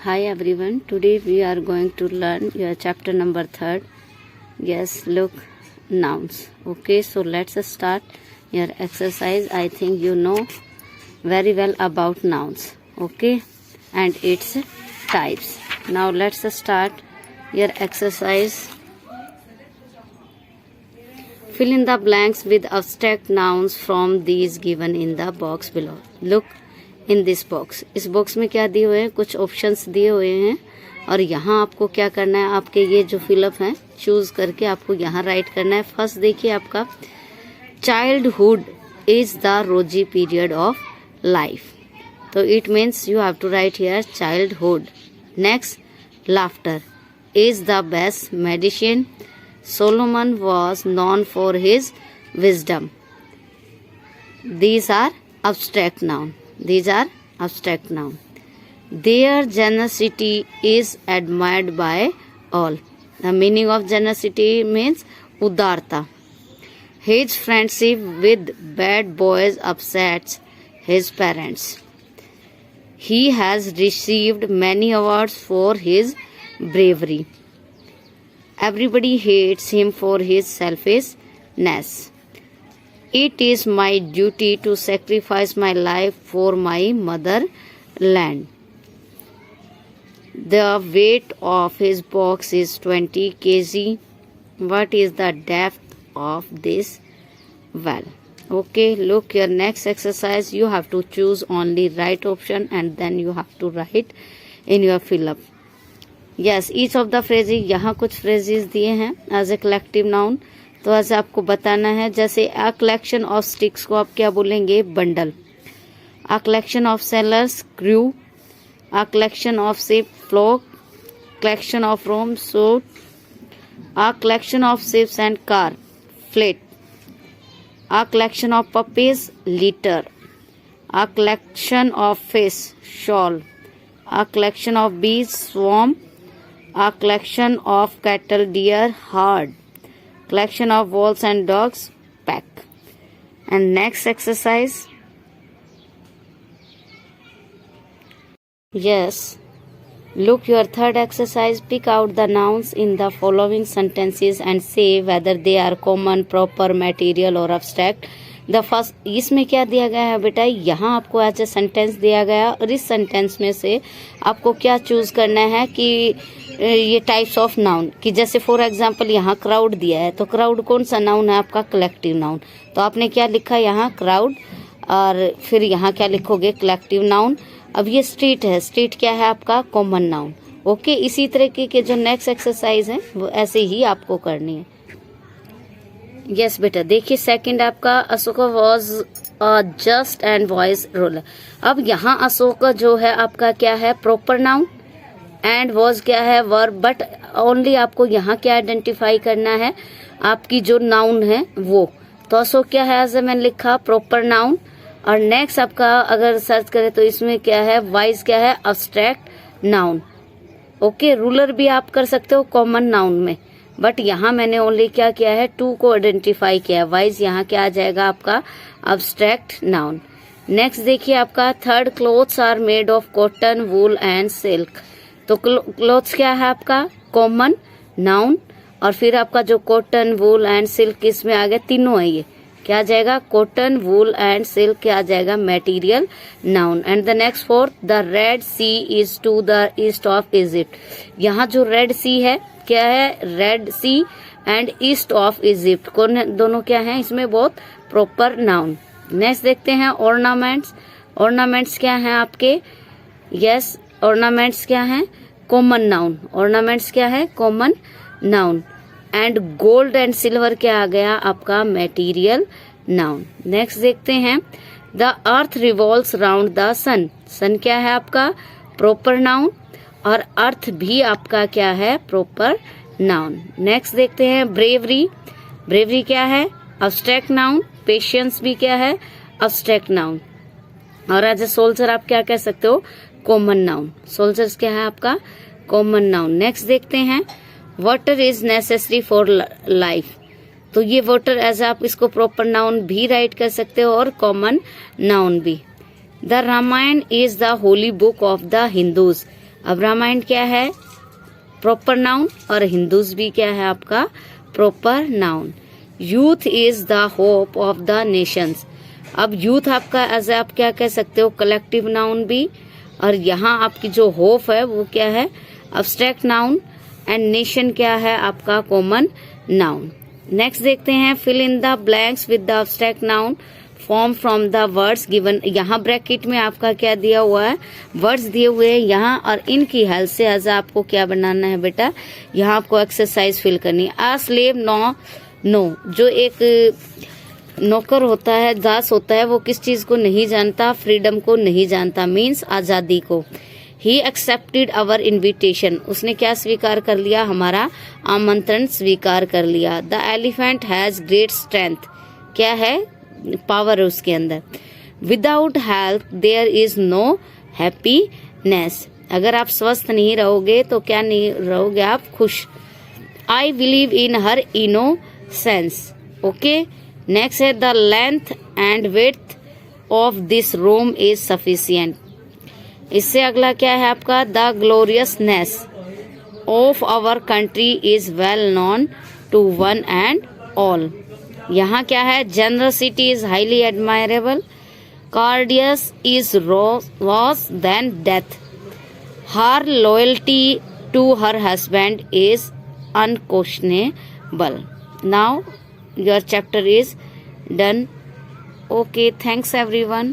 Hi everyone, today we are going to learn your chapter number 3rd. Yes, look, nouns. Okay, so let's start your exercise. I think you know very well about nouns. Okay, and its types. Now let's start your exercise. Fill in the blanks with abstract nouns from these given in the box below. Look in this box. इस box में क्या दिए हुए हैं, कुछ options दिए हुए हैं और यहाँ आपको क्या करना है, आपके ये जो फिलअप हैं चूज करके आपको यहाँ राइट करना है. फर्स्ट देखिए आपका childhood is the rosy period of life, तो it means you have to write here childhood. Next laughter is the best medicine. Solomon was known for his wisdom. These are abstract noun. These are abstract noun. Their generosity is admired by all. The meaning of generosity means udarta. His friendship with bad boys upsets his parents. He has received many awards for his bravery. Everybody hates him for his selfishness. It is my duty to sacrifice my life for my motherland. The weight of his box is 20 kg. What is the depth of this well? Okay, look your next exercise. You have to choose only right option and then you have to write in your fill up. Yes, each of the phrases, यहाँ कुछ phrases दिए हैं as a collective noun. तो ऐसे आपको बताना है. जैसे अ कलेक्शन ऑफ स्टिक्स को आप क्या बोलेंगे, bundle. A collection of sailors, crew. A collection of ship, flock. Collection of room, suite. A collection of ships and car, fleet. A collection of puppies, litter. A collection of fish, shoal. A collection of bees, swarm. A collection of cattle, deer, herd. Collection of wolves and dogs, pack. And next exercise. Yes, look your third exercise. Pick out the nouns in the following sentences and say whether they are common, proper, material or abstract. The first, इसमें क्या दिया गया है बेटा, यहाँ आपको as a sentence दिया गया और इस सेंटेंस में से आपको क्या चूज करना है कि ये टाइप्स ऑफ नाउन, कि जैसे फॉर एग्जांपल यहाँ क्राउड दिया है, तो क्राउड कौन सा नाउन है आपका, कलेक्टिव नाउन. तो आपने क्या लिखा यहाँ क्राउड और फिर यहाँ क्या लिखोगे, कलेक्टिव नाउन. अब ये स्ट्रीट है, स्ट्रीट क्या है आपका, कॉमन नाउन. ओके, इसी तरीके के जो नेक्स्ट एक्सरसाइज है वो ऐसे ही आपको करनी है. यस बेटा, देखिए सेकंड आपका Ashoka was just and voice roller. अब यहाँ अशोका जो है आपका क्या है, प्रॉपर नाउन. एंड वॉज क्या है, वर्ब. बट ओनली आपको यहाँ क्या आइडेंटिफाई करना है, आपकी जो नाउन है वो. तो अशोक क्या है, एज मैंने लिखा प्रॉपर नाउन. और नेक्स्ट आपका अगर सर्च करें तो इसमें क्या है, वाइज क्या है, अब्स्ट्रैक्ट नाउन. ओके, रूलर भी आप कर सकते हो कॉमन नाउन में, बट यहाँ मैंने ओनली क्या किया है, टू को आइडेंटिफाई किया है. वाइज यहाँ क्या आ जाएगा आपका, अब्स्ट्रैक्ट नाउन. नेक्स्ट देखिए आपका third, clothes are made of cotton, wool and silk. तो क्लोथ्स क्या है आपका, कॉमन नाउन. और फिर आपका जो कॉटन, वूल एंड सिल्क इसमें आ गया, तीनों है ये क्या आ जाएगा, कॉटन, वूल एंड सिल्क क्या आ जाएगा, material noun. And the next fourth, the red sea is to the east of Egypt. यहाँ जो रेड सी है क्या है, red sea and east of Egypt, कौन दोनों क्या है इसमें, बहुत प्रॉपर नाउन. नेक्स्ट देखते हैं ऑर्नामेंट्स. ऑर्नामेंट्स क्या है आपके, यस ऑर्नामेंट्स क्या है, कॉमन नाउन. ऑर्नामेंट्स क्या है, common noun. And gold and silver क्या आ गया आपका, मटेरियल नाउन. नेक्स्ट देखते हैं the earth revolves round the sun. Sun क्या है आपका, प्रॉपर नाउन. और अर्थ भी आपका क्या है, प्रॉपर नाउन. नेक्स्ट देखते हैं ब्रेवरी. ब्रेवरी क्या है, अब्स्ट्रैक्ट नाउन. पेशेंस भी क्या है, अब्स्ट्रैक्ट नाउन. और एज ए सोल्जर आप क्या कह सकते हो, कॉमन नाउन. सोल्जर्स क्या है आपका, कॉमन नाउन. नेक्स्ट देखते हैं water is necessary for life. तो ये वाटर एज आप इसको प्रॉपर नाउन भी राइट कर सकते हो और कॉमन नाउन भी. The Ramayana is the holy book of the Hindus. अब रामायण क्या है? प्रॉपर नाउन, और हिंदूज भी क्या है आपका? Proper noun. Youth is the hope of the Nations. अब यूथ आपका एज आप क्या कह सकते हो? कलेक्टिव नाउन भी, और यहाँ आपकी जो होप है वो क्या है? अब्स्ट्रैक्ट नाउन, एंड नेशन क्या है आपका? Common noun. नेक्स्ट देखते हैं, fill in the blanks with the abstract noun form from the words given. यहाँ ब्रैकेट में आपका क्या दिया हुआ है? वर्ड्स दिए हुए हैं यहाँ, और इनकी हेल्प से एज आपको क्या बनाना है बेटा? यहाँ आपको एक्सरसाइज फिल करनी है। आ स्लेव नो, जो एक नौकर होता है, दास होता है, वो किस चीज को नहीं जानता? फ्रीडम को नहीं जानता, मीन्स आजादी को। ही एक्सेप्टेड अवर इन्विटेशन, उसने क्या स्वीकार कर लिया? हमारा आमंत्रण स्वीकार कर लिया। The elephant has great strength, क्या है? पावर है उसके अंदर। Without health there is no happiness, अगर आप स्वस्थ नहीं रहोगे तो क्या नहीं रहोगे आप? खुश। I believe in her innocence. Okay, next है, the length and width of this room is sufficient. इससे अगला क्या है आपका? The gloriousness of our country is well known to one and all. यहाँ क्या है? Generosity is highly admirable, cowardice is worse than death, her loyalty to her husband is unquestionable. Now your chapter is done. Okay, thanks everyone.